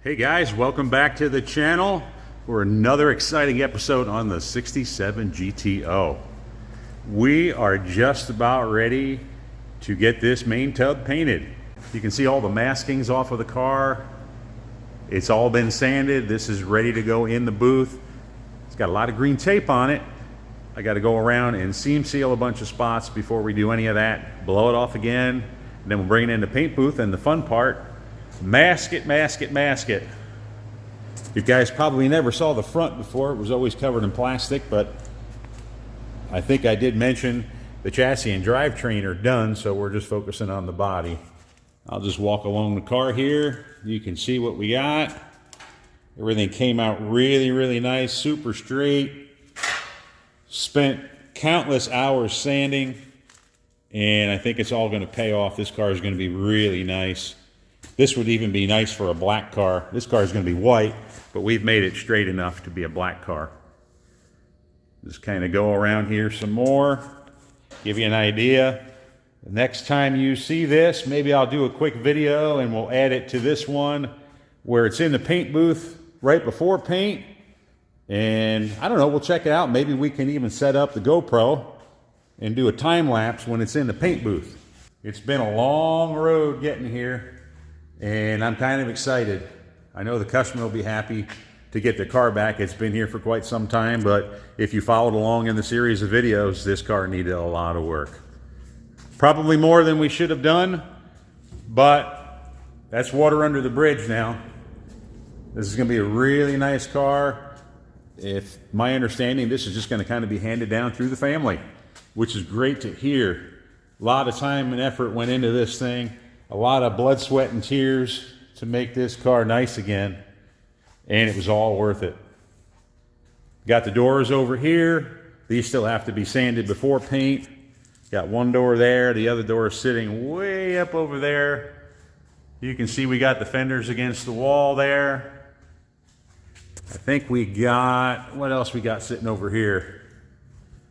Hey guys, welcome back to the channel for another exciting episode on the 67 GTO. We are just about ready to get this main tub painted. You can see all the maskings off of the car. It's all been sanded. This is ready to go in the booth. It's got a lot of green tape on it. I got to go around and seam seal a bunch of spots before we do any of that. Blow it off again, and then we'll bring it in the paint booth, and the fun part, mask it, mask it, mask it. You guys probably never saw the front before. It was always covered in plastic, but I think I did mention the chassis and drivetrain are done, so we're just focusing on the body. I'll just walk along the car here. You can see what we got. Everything came out really, really nice, super straight. Spent countless hours sanding, and I think it's all going to pay off. This car is going to be really nice. This would even be nice for a black car. This car is going to be white, but we've made it straight enough to be a black car. Just kind of go around here some more, give you an idea. The next time you see this, maybe I'll do a quick video and we'll add it to this one where it's in the paint booth right before paint. And I don't know, we'll check it out. Maybe we can even set up the GoPro and do a time lapse when it's in the paint booth. It's been a long road getting here, and I'm kind of excited. I know the customer will be happy to get the car back. It's been here for quite some time, but if you followed along in the series of videos, this car needed a lot of work. Probably more than we should have done, but that's water under the bridge now. This is gonna be a really nice car. If my understanding, this is just gonna kind of be handed down through the family, which is great to hear. A lot of time and effort went into this thing. A lot of blood, sweat, and tears to make this car nice again, and it was all worth it. Got the doors over here. These still have to be sanded before paint. Got one door there, the other door is sitting way up over there. You can see we got the fenders against the wall there. I think we got, what else we got sitting over here?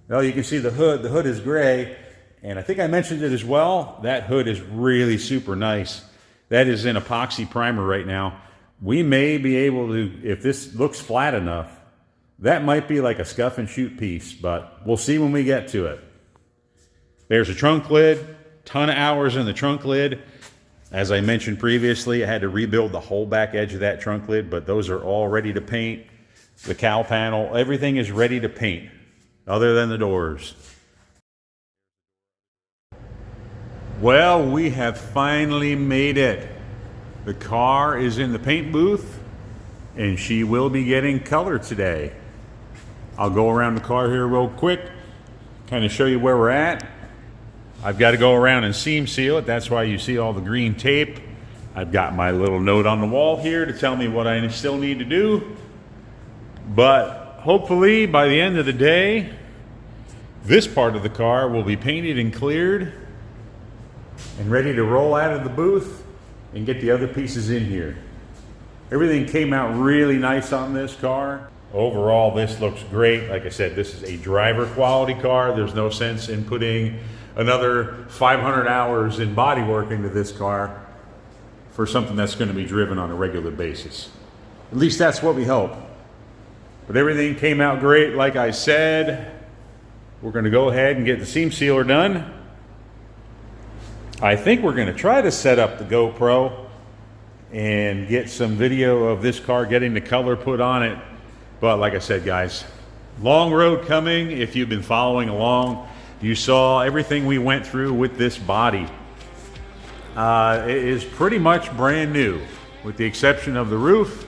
Well, you can see the hood. The hood is gray. And I think I mentioned it as well. That hood is really super nice. That is in epoxy primer right now. We may be able to, if this looks flat enough, that might be like a scuff and shoot piece, but we'll see when we get to it. There's a trunk lid, ton of hours in the trunk lid. As I mentioned previously, I had to rebuild the whole back edge of that trunk lid, but those are all ready to paint. The cowl panel, everything is ready to paint, other than the doors. Well, we have finally made it. The car is in the paint booth, and she will be getting color today. I'll go around the car here real quick, kind of show you where we're at. I've got to go around and seam seal it. That's why you see all the green tape. I've got my little note on the wall here to tell me what I still need to do. But hopefully by the end of the day, this part of the car will be painted and cleared and ready to roll out of the booth and get the other pieces in here. Everything came out really nice on this car. Overall, this looks great. Like I said, this is a driver quality car. There's no sense in putting another 500 hours in body work into this car for something that's going to be driven on a regular basis. At least that's what we hope. But everything came out great. Like I said, we're going to go ahead and get the seam sealer done. I think we're going to try to set up the GoPro and get some video of this car getting the color put on it. But like I said, guys, long road coming. If you've been following along, you saw everything we went through with this body. It is pretty much brand new, with the exception of the roof.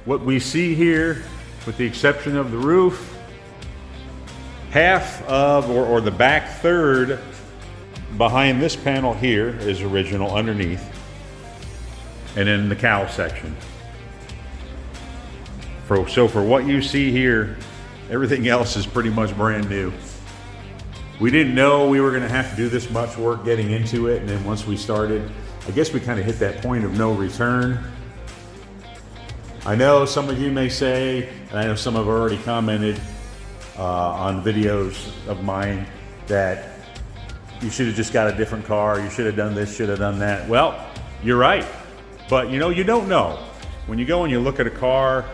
What we see here, with the exception of the roof, half of, or the back third behind this panel here is original underneath, and then the cowl section. So for what you see here, everything else is pretty much brand new. We didn't know we were going to have to do this much work getting into it, and then once we started, I guess we kind of hit that point of no return. I know some of you may say, and I know some have already commented on videos of mine, that you should have just got a different car, you should have done this, should have done that. Well, you're right, but you know, you don't know. when you go and you look at a car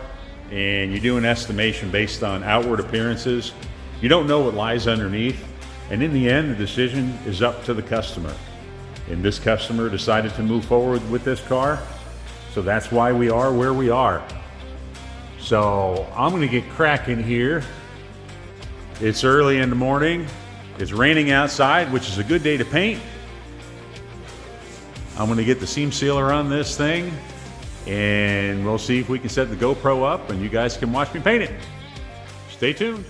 and you do an estimation based on outward appearances, you don't know what lies underneath. And in the end, the decision is up to the customer. And this customer decided to move forward with this car. So that's why we are where we are. So I'm gonna get cracking here. It's early in the morning. It's raining outside, which is a good day to paint. I'm gonna get the seam sealer on this thing, and we'll see if we can set the GoPro up and you guys can watch me paint it. Stay tuned.